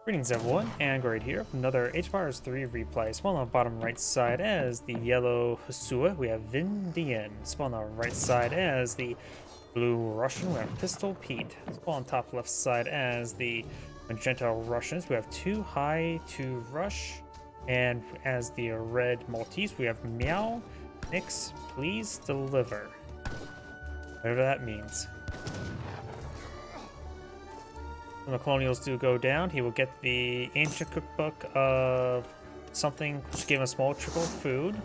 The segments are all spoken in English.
Greetings everyone, and Great here with another H-Fires 3 replay. Spawn on the bottom right side as the yellow Hasua, we have Vindian. Spawn on the right side as the blue Russian, we have PistolPete. Spawn on top left side as the magenta Russians, we have TooHi2rush. And as the red Maltese, we have Meow. Nix, please deliver. Whatever that means. When the colonials do go down, he will get the ancient cookbook of something which gave him a small trickle of food.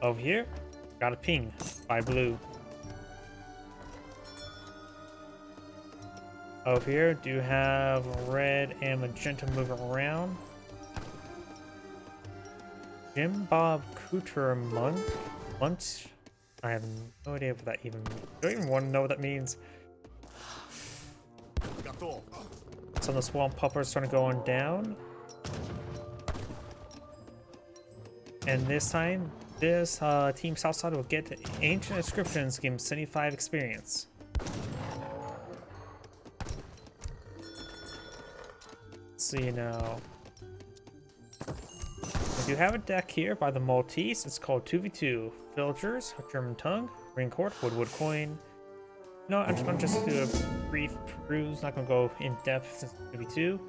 Over here, got a ping by blue. Over here, do have red and magenta moving around. Jim Bob Cooter Munt. I have no idea what that even means. I don't even want to know what that means. Some of the swamp puppers starting going down. And this time, this team Southside will get ancient inscriptions, give him 75 experience. Let's see now. We do have a deck here by the Maltese. It's called 2v2. Villagers, German Tongue, Ring Court, Woodwood Coin. No, I'm just going to do a brief peruse, not going to go in depth since 2v2.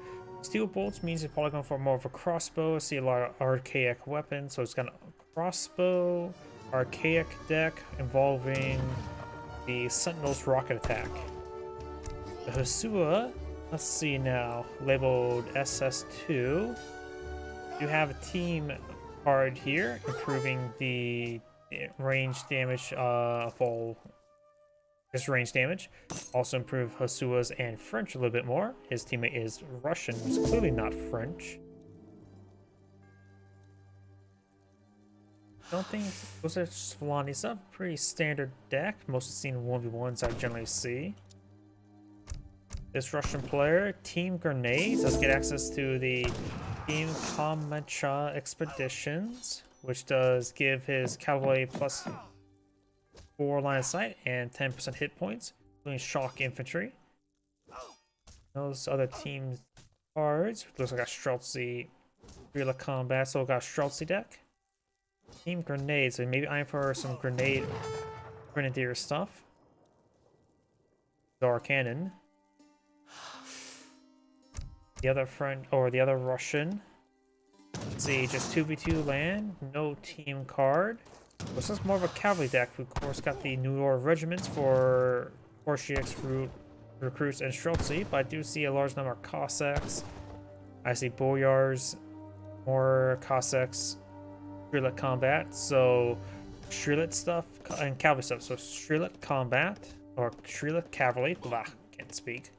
Steel bolts means it's probably going for more of a crossbow. I see a lot of archaic weapons, so it's got a crossbow, archaic deck involving the Sentinel's rocket attack. The Hasua, let's see now, labeled SS2. You have a team card here, improving the range damage of all. Just range damage. Also improve Hasua's and French a little bit more. His teammate is Russian, who's clearly not French. Don't think those are Svalani stuff. Pretty standard deck. Mostly seen 1v1s I generally see. This Russian player, Team Grenades, does get access to the Team Kamacha Expeditions, which does give his cavalry plus 4 line of sight and 10% hit points, including shock infantry. Those other team cards looks like a Streltsy guerrilla combat, so we got a Streltsy deck. Team grenades, so maybe I'm for some grenadier stuff. Dar cannon. The other friend or the other Russian. Let's see, just 2v2 land, no team card. This is more of a cavalry deck. We, of course, got the New York regiments for Portiax recruits and Streltsy, but I do see a large number of Cossacks. I see Boyars, more Cossacks, Shrilet combat, so Shrilet stuff and cavalry stuff. So Shrilet combat or Shrilet cavalry. Blah, can't speak.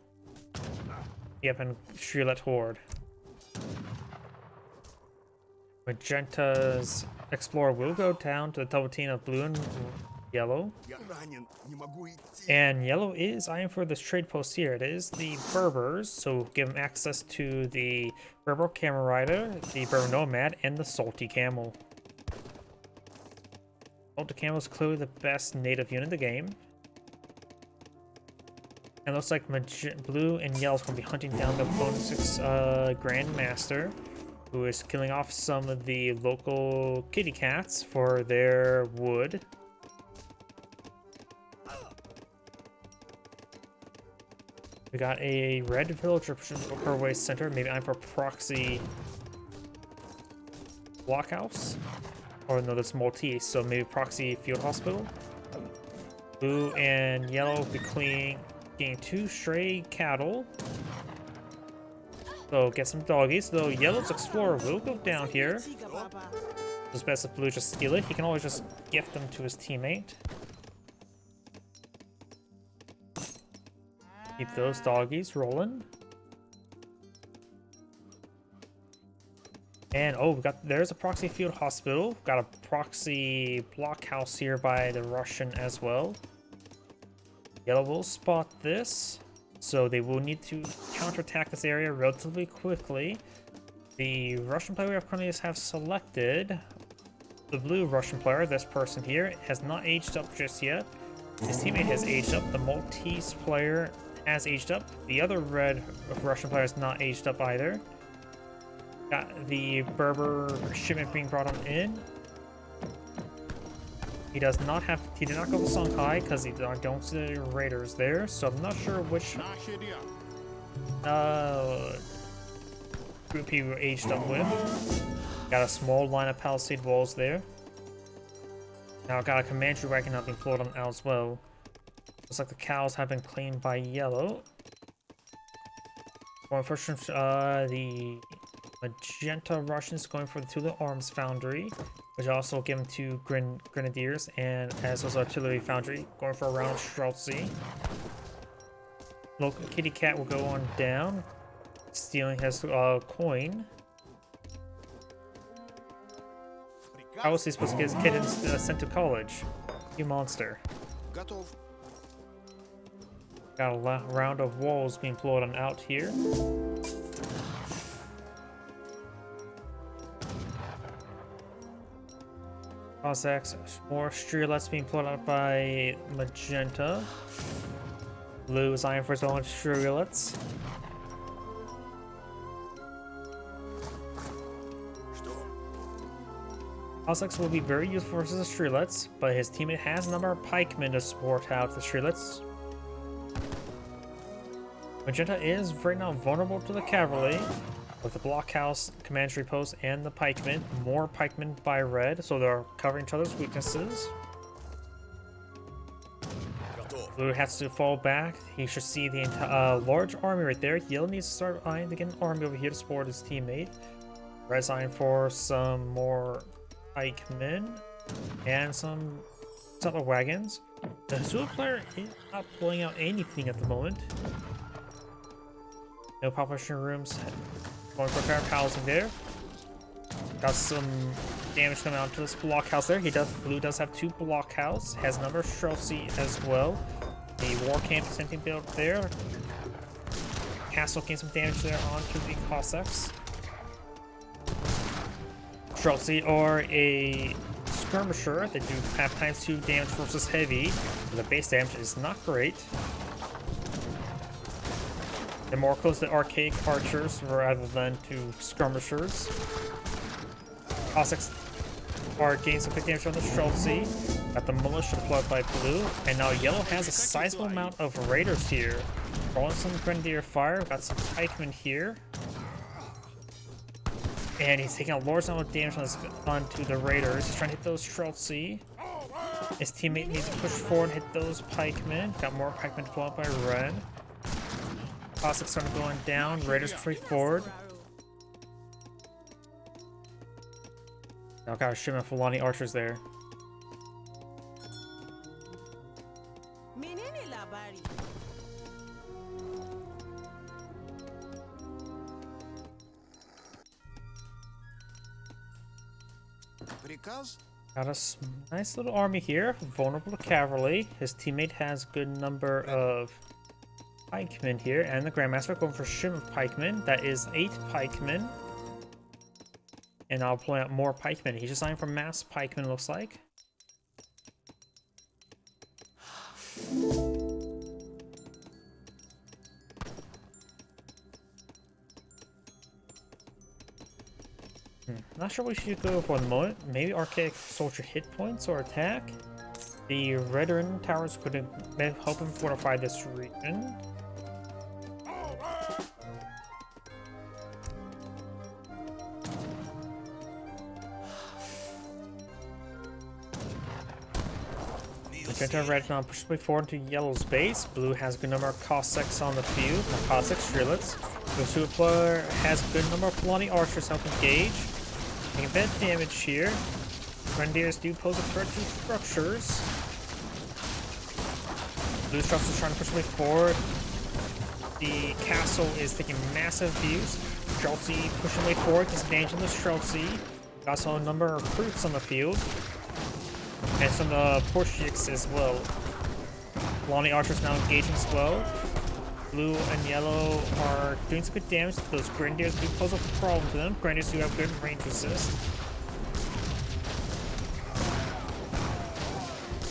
Yep, and Shrilet horde. Magenta's Explorer will go down to the double team of blue and yellow. And yellow is eyeing for this trade post here. It is the Berbers, so give them access to the Berber Camel Rider, the Berber Nomad, and the Salty Camel. Salty Camel is clearly the best native unit in the game. And it looks like blue and yellow is going to be hunting down the opponent's Grandmaster, who is killing off some of the local kitty cats for their wood. We got a red villager pushing her way center. Maybe I'm for proxy blockhouse. Or no, that's Maltese, so maybe proxy field hospital. Blue and yellow will be getting 2 stray cattle. So get some doggies, though yellow's explorer will go down here. It's best if blue just steal it. He can always just gift them to his teammate. Keep those doggies rolling. And oh, there's a proxy field hospital. Got a proxy blockhouse here by the Russian as well. Yellow will spot this. So they will need to counterattack this area relatively quickly. The Russian player we have currently have selected, the blue Russian player, this person here, has not aged up just yet. His teammate has aged up. The Maltese player has aged up. The other red Russian player is not aged up either. Got the Berber shipment being brought on in. He did not go with Songhai because he don't see the raiders there, so I'm not sure which group he aged up with. Got a small line of palisade walls there. Now got a Comanche wagon not being pulled on out as well. Looks like the cows have been claimed by yellow. Going first, the magenta Russians going for the TooHi Arms Foundry, which also given to Grenadiers, and as was Artillery Foundry, going for a round of Streltsy. Local Kitty Cat will go on down, stealing his coin. How was he supposed to get his kid sent to college? You monster. Got a round of walls being pulled on out here. Cossacks, more Strelets being pulled out by Magenta. Blue is eyeing for his own Strelets. Cossacks will be very useful versus the Strelets, but his teammate has a number of pikemen to support out the Strelets. Magenta is right now vulnerable to the cavalry, with the blockhouse, commandery post, and the pikemen. More pikemen by red, so they're covering each other's weaknesses. Blue has to fall back. He should see the large army right there. Yellow needs to start eyeing to get an army over here to support his teammate. Red's eyeing for some more pikemen and some settler wagons. The Hasuo player is not pulling out anything at the moment. No population rooms. Going for a pair of housing there. Got some damage coming out to this blockhouse there. Blue does have 2 blockhouse. Has a number of Streltsy as well. The war camp is something built there. Castle gained some damage there onto the Cossacks. Streltsy or a skirmisher. They do have ×2 damage versus heavy. But the base damage is not great. They're more close to archaic archers rather than to skirmishers. Cossacks are gaining some big damage on the Streltsy. Got the militia deployed by blue. And now yellow has a sizable amount of raiders here. Rolling some grenadier fire. Got some pikemen here. And he's taking a large amount of damage onto the raiders. He's trying to hit those Streltsy. His teammate needs to push forward and hit those pikemen. Got more pikemen deployed by red. Cossacks starting going down. Raiders push forward. Now got a shipment of Fulani archers there. Got a nice little army here, vulnerable to cavalry. His teammate has a good number of pikemen here, and the Grandmaster going for a shipment of pikemen. That is 8 pikemen. And I'll play out more pikemen. He's just eyeing for mass pikemen, looks like. Not sure what we should go for the moment. Maybe archaic soldier hit points or attack. The veteran towers could help him fortify this region. Magenta red now pushes way forward to yellow's base. Blue has a good number of Cossacks on the field. Cossack Strelets. The Hasuo player has a good number of Fulani archers help engage. Taking a bit of damage here. Grenadiers do pose a threat to structures. Blue structures trying to push way forward. The castle is taking massive views. Streltsy pushing way forward, gets advantage on the Streltsy. Also a number of recruits on the field. And some of the Portuguese as well. Fulani archers now engaging as well. Blue and yellow are doing some good damage. Those Grenadiers do pose a problem to them. Grenadiers do have good range resist.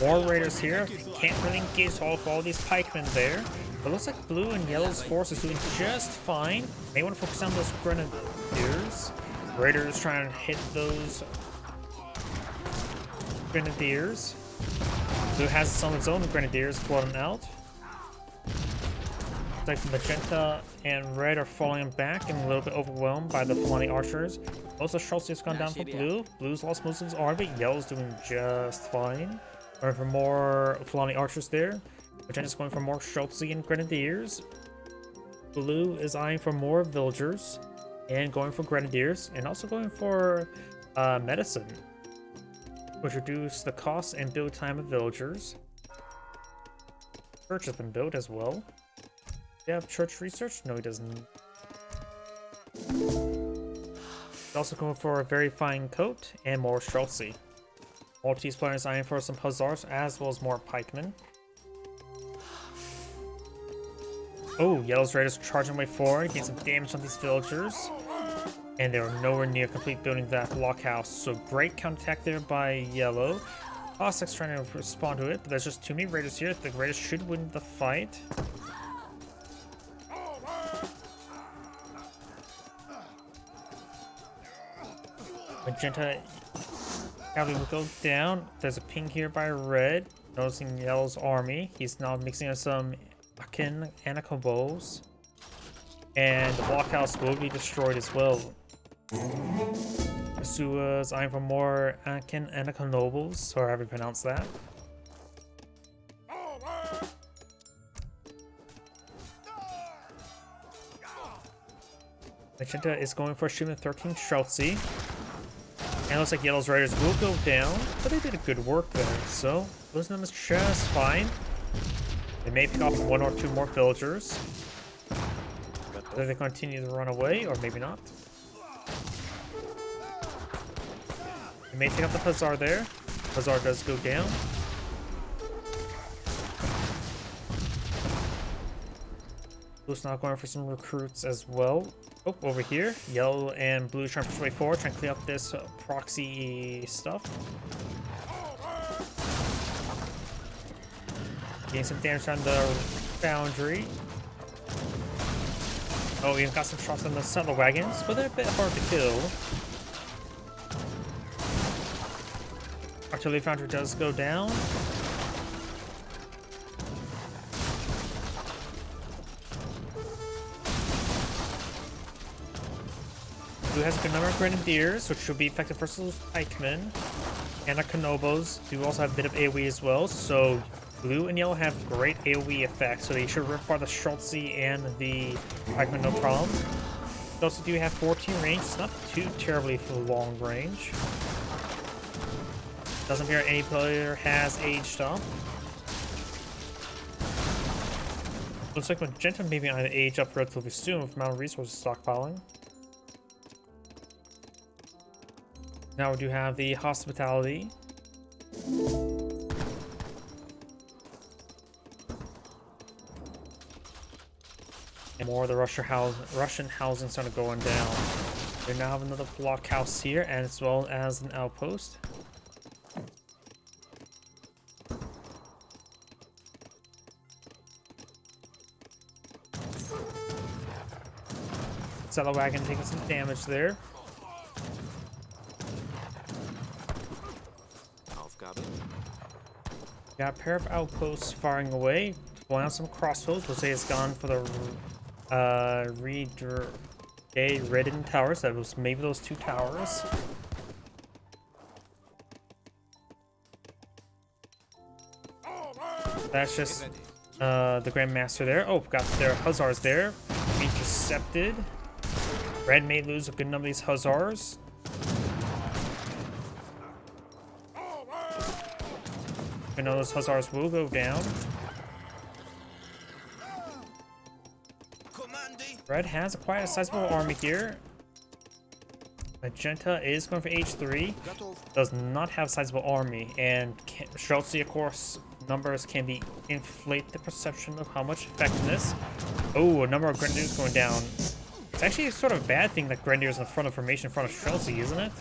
More raiders here. Can't really engage all of all these pikemen there. It looks like blue and yellow's force is doing just fine. May want to focus on those grenadiers. Raiders trying to hit those grenadiers. Blue has some of its own grenadiers floating out. Looks like magenta and red are falling back and a little bit overwhelmed by the flying archers. Most of Schultz has gone down for blue. Blue's lost most of his army, but yellow's doing just fine. Going for more flying archers there. Magenta's going for more Schultzian grenadiers. Blue is eyeing for more villagers and going for grenadiers, and also going for medicine, which reduce the cost and build time of villagers. Church has been built as well. Do you have church research? No, he doesn't. He's also going for a very fine coat and more Streltsy. Maltese players eyeing for some hussars as well as more pikemen. Oh, Yellow's Raiders charging way forward, getting some damage on these villagers. And they were nowhere near complete building that blockhouse. So great counterattack there by Yellow. Cossacks trying to respond to it, but there's just too many Raiders here. The Raiders should win the fight. Magenta cavalry will go down. There's a ping here by Red, noticing Yellow's army. He's now mixing in some Akin Anacobos. And the blockhouse will be destroyed as well. Masua's eyeing for more Akin Anaconobles, or however you pronounce that. Magenta is going for Shima 13 Streltsy. And it looks like Yellow's Raiders will go down, but they did a good work there, so losing them is just fine. They may pick off one or two more villagers. Whether they continue to run away, or maybe not. They may take out the Hussar there. Hussar does go down. Blue's now going for some recruits as well. Oh, over here. Yellow and blue trying to push way forward, trying to clear up this proxy stuff. Getting some damage on the boundary. Oh, we even got some shots on the saddle wagons, but they're a bit hard to kill. Artillery foundry does go down. Blue has a good number of grenadiers, which should be effective versus pikemen. And our Kanobos do also have a bit of AoE as well, so blue and yellow have great AoE effects, so they should rip apart the Streltsy and the pikemen no problem. They also do have 14 range, it's not too terribly long range. Doesn't appear any player has aged up. Looks like Magenta maybe on age up relatively soon with amount of resources stockpiling. Now we do have the hospitality. And more of the Russian housing started going down. We now have another blockhouse here, and as well as an outpost. Saddle wagon taking some damage there. Got a pair of outposts firing away. Blowing out some crossbows. We'll say it's gone for the Redden towers. That was maybe those two towers. That's just the Grandmaster there. Oh, got their Hussars there. Intercepted. Red may lose a good number of these Hussars. I know those Hussars will go down. Red has quite a sizable army here. Magenta is going for H3. Does not have a sizable army. And Streltsy, of course, numbers can be inflate the perception of how much effectiveness. Oh, a number of Grenadiers going down. It's actually sort of a bad thing that Grenadiers in front of formation in front of Streltsy, isn't it?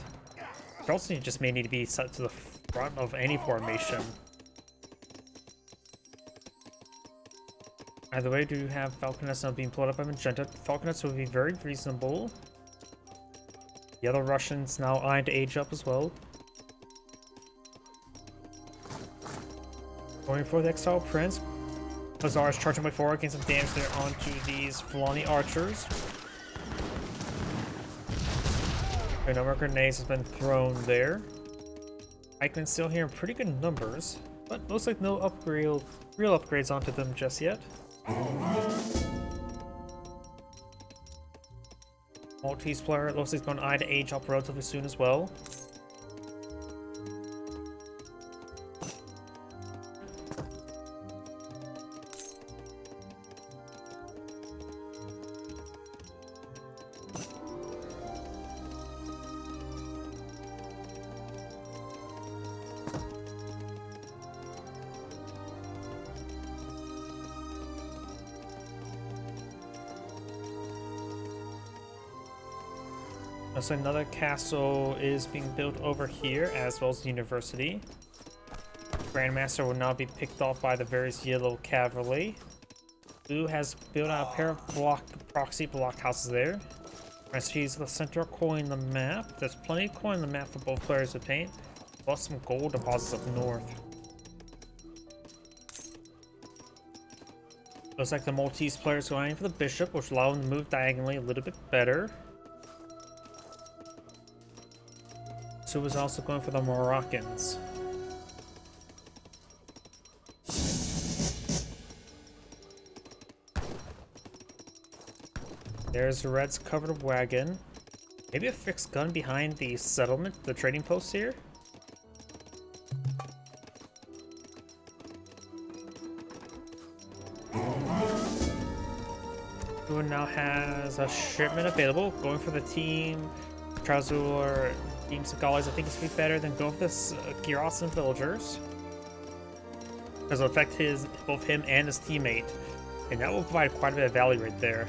Streltsy just may need to be set to the front of any formation. Either way, do you have Falconets now being pulled up by Magenta? Falconets would be very reasonable. The other Russians now eyeing to age up as well. Going for the Exile Prince. Hussar is charging by 4, getting some damage there onto these Fulani archers. A number of grenades has been thrown there. Pikemen still here in pretty good numbers, but looks like no real upgrades onto them just yet. Maltese player looks like he's going to eye to age up relatively soon as well. So another castle is being built over here, as well as the university. Grandmaster will now be picked off by the various yellow cavalry. Blue has built out a pair of proxy blockhouses there. Rest is the center coin the map. There's plenty of coin on the map for both players to paint, plus some gold deposits up north. Looks like the Maltese players going for the bishop, which allow them to move diagonally a little bit better. So was also going for the Moroccans. There's the Red's covered wagon. Maybe a fixed gun behind the settlement, the trading post here. Who now has a shipment available, going for the team Trazul Team Sagalis. I think this would be better than go for this Gyros and Villagers, because it'll affect both him and his teammate, and that will provide quite a bit of value right there.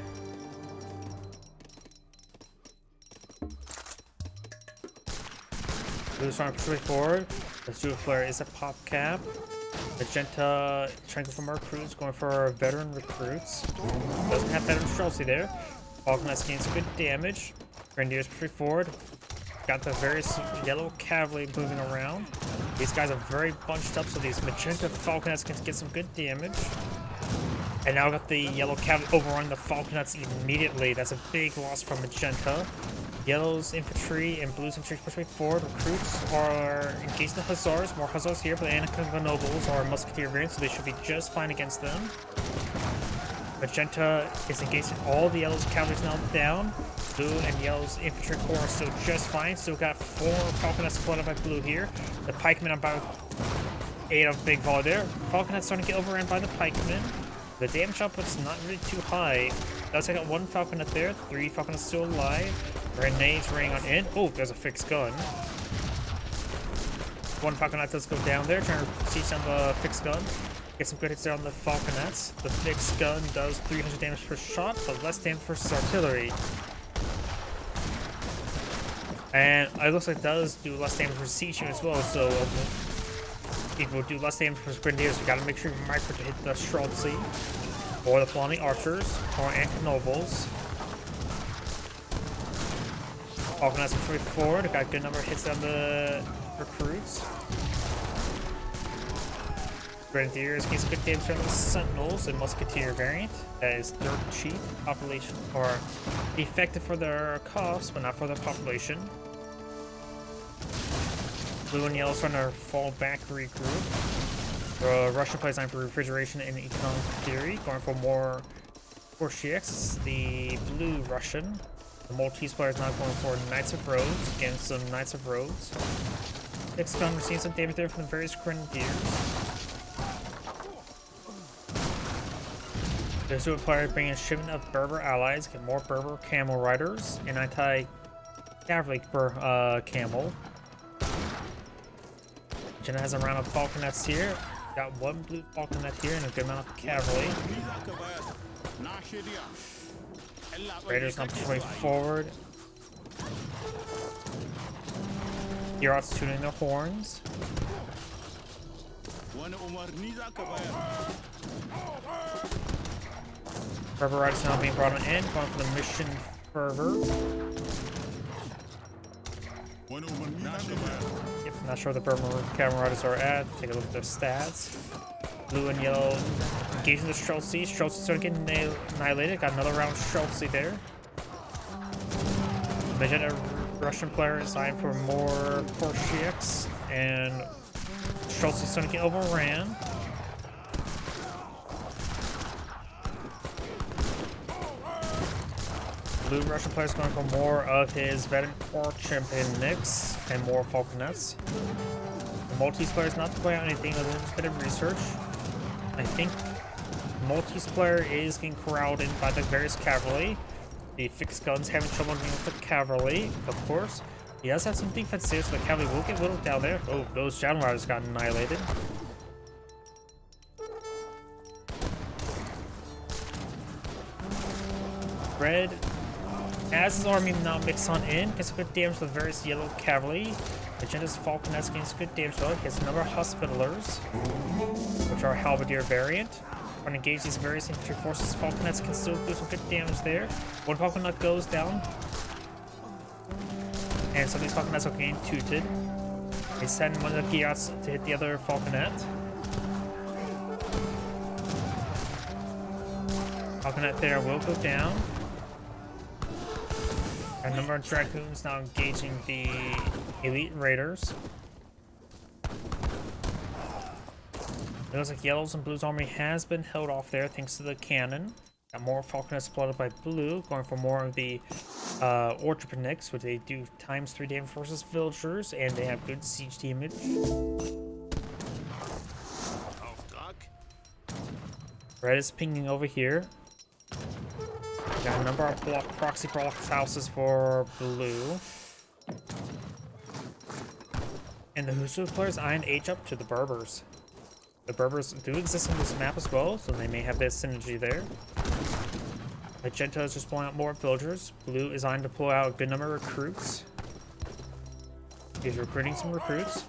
Blue's trying to push forward. The Super Flare is a pop cap. Magenta trying to go for more recruits, going for veteran recruits. Doesn't have veteran Streltsy there. Falconets gains some good damage. Grenadiers push forward. Got the various yellow cavalry moving around. These guys are very bunched up, so these Magenta Falconets can get some good damage. And now got the yellow cavalry overrun the Falconets immediately. That's a big loss from Magenta. Yellow's infantry and blue's infantry pushing forward. Recruits are engaged the Hussars. More Hussars here, but the Anaconda Nobles are Musketeer variants, so they should be just fine against them. Magenta is engaged in all the yellow's cavalry's now down. Blue and yellow's infantry corps are still just fine. Still got 4 Falconets split up by blue here. The pikemen are about 8 of big volley there. Falconets starting to get overrun by the pikemen. The damage output's not really too high. Does I got 1 Falconet there, 3 Falconets still alive. Grenades raining on in. Oh, there's a fixed gun. 1 Falconet does go down there, trying to siege on the fixed gun. Get some good hits there on the Falconets. The fixed gun does 300 damage per shot, but less damage for artillery. And it looks like it does do less damage for sieging as well, so it will do less damage for Grenadiers. You gotta make sure you micro to hit the Streltsy, or the Fulani Archers, or Anaconda Nobles. Falconets push forward, got a good number of hits on the recruits. Grenadiers gain some good damage on the Sentinels and Musketeer variant. That is dirt cheap population, or effective for their cost, but not for their population. Blue and yellow trying to fall back, regroup. Russian plays on for refrigeration and economic theory, going for more It's the blue Russian. The Maltese player is now going for Knights of Rhodes against some Knights of Rhodes. Next gun, we're seeing some damage there from the various Grenadiers. The Super player bringing a shipment of Berber allies, get more Berber camel riders, and anti-cavalry camel. Jenna has a round of Falconets here. Got 1 blue Falconet here and a good amount of cavalry. Raiders not pushing forward. Heroes tuning their horns. Fervor Riders now being brought on in, going for the mission Fervor. Yep, not sure where the Burma Camera Riders are at. Take a look at their stats. Blue and yellow engaging the Streltsy. Streltsy's starting to get annihilated. Got another round Streltsy there. Magenta Russian player is eyeing for more Korshieks, and Streltsy's starting to get overran. Blue Russian player is going for more of his veteran core champion Nyx and more Falconets. The Maltese player is not playing out anything other than just a bit of research. I think Maltese player is getting corralled in by the various cavalry. The fixed guns having trouble dealing with the cavalry, of course. He does have some defense here, so the cavalry will get whittled down there. Oh, those Shadow Riders got annihilated. Red, as his army now mixed on in, gets good damage to the various yellow cavalry. Magenda's Falconets gains good damage though. He has a number of Hospitallers, which are Halberdier variant. Trying to engage these various infantry forces. Falconets can still do some good damage there. One Falconet goes down. And some of these Falconets are getting tooted. They send one of the Giats to hit the other Falconet. Falconet there will go down. A number of Dragoons now engaging the Elite Raiders. It looks like Yellow's and Blue's army has been held off there thanks to the cannon. Got more Falconets plotted by Blue, going for more of the Orchopenics, which they do ×3 damage versus Villagers, and they have good siege damage. Red is pinging over here. Got a number of proxy blocks houses for Blue. And the Husu players eyeing age up to the Berbers. The Berbers do exist on this map as well, so they may have that synergy there. Magenta is just pulling out more villagers. Blue is eyeing to pull out a good number of recruits. He's recruiting some recruits.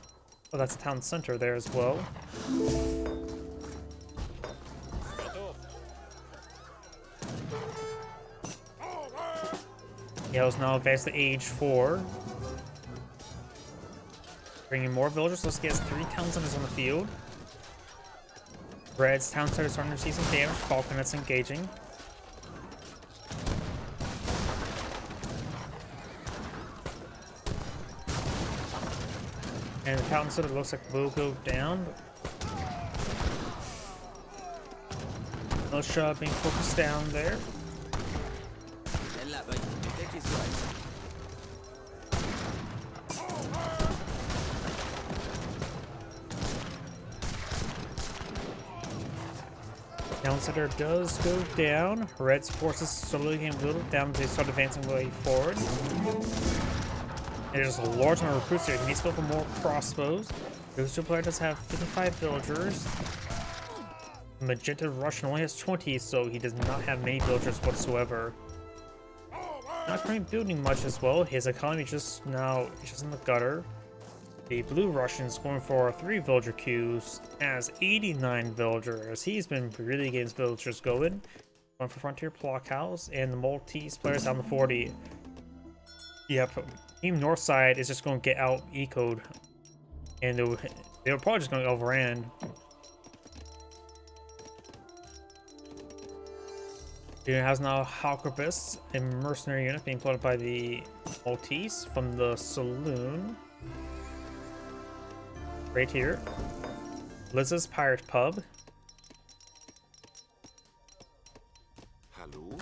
Oh, that's a town center there as well. Yellow's now advanced to age 4. Bringing more villagers. Let's get 3 town centers on the field. Red's town center is starting to see some damage. Falconets engaging. And the town center looks like will go down. Militia being focused down there. Town center does go down. Red's forces slowly getting whittled down as they start advancing way forward. There's a large number of recruits here. He needs to go for more crossbows. The Husu player does have 55 villagers. Magenta Russian only has 20, so he does not have many villagers whatsoever. Not currently building much as well. His economy just in the gutter. The Blue Russian's going for 3 villager queues, has 89 villagers. He's been really getting his villagers going. Going for Frontier Blockhouse, and the Maltese players down to 40. Yep, Team Northside is just going to get out ecoed, and they were probably just going to overrun. It has now Halcrabus, a mercenary unit being plotted by the Maltese from the saloon. Right here. Liz's Pirate Pub. Hello?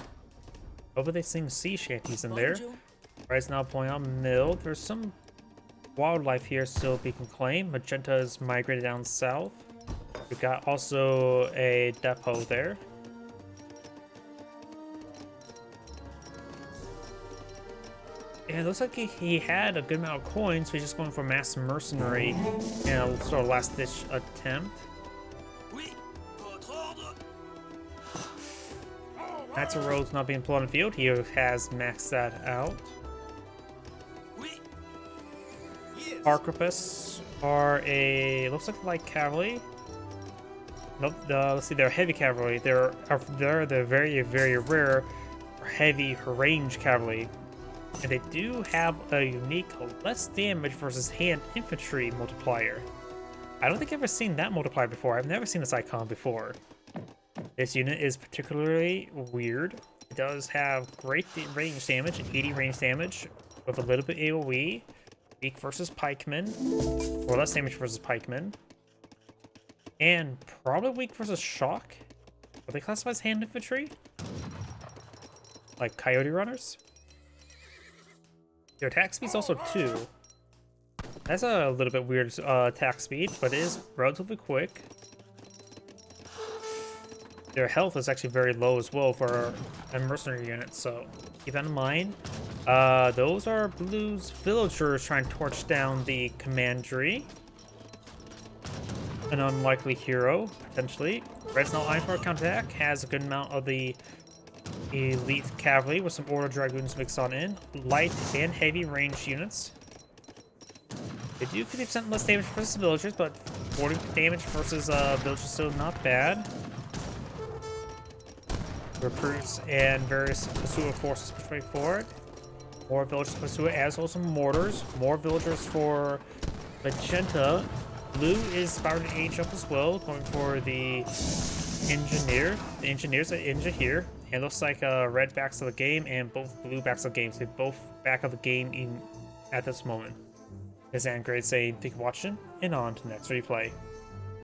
Over they sing sea shanties in there. Red's now pulling out Mill. There's some wildlife here still being claimed. Magenta is migrated down south. We've got also a depot there. And it looks like he had a good amount of coins, so he's just going for mass mercenary in a sort of last ditch attempt. That's a road's not being pulled on the field. He has maxed that out. Arquebus are looks like light cavalry. Nope. Let's see. They're heavy cavalry. They're the very rare heavy range cavalry, and they do have a unique less damage versus hand infantry multiplier. I don't think I've ever seen that multiplier before. I've never seen this icon before. This unit is particularly weird. It does have great range damage, 80 range damage, with a little bit AoE. Weak versus pikemen, or less damage versus pikemen. And probably weak versus shock. Are they classified as hand infantry? Like coyote runners? Their attack speed's also 2. That's a little bit weird attack speed, but it is relatively quick. Their health is actually very low as well for a mercenary unit, so keep that in mind. Those are Blue's villagers trying to torch down the commandery. An unlikely hero, potentially. Red's not eyeing for a counterattack, has a good amount of the elite cavalry with some order dragoons mixed on in. Light and heavy ranged units. They do 50% less damage versus villagers, but 40 damage versus villagers still not bad. Recruits and various pursuit forces push forward. More villagers pursue it, as well as some mortars. More villagers for Magenta. Blue is about to age up as well, going for the engineer. The engineers are injured here. It looks like red backs of the game and both blue backs of the game. So both back of the game at this moment. This is Grade saying thank you for watching, and on to the next replay.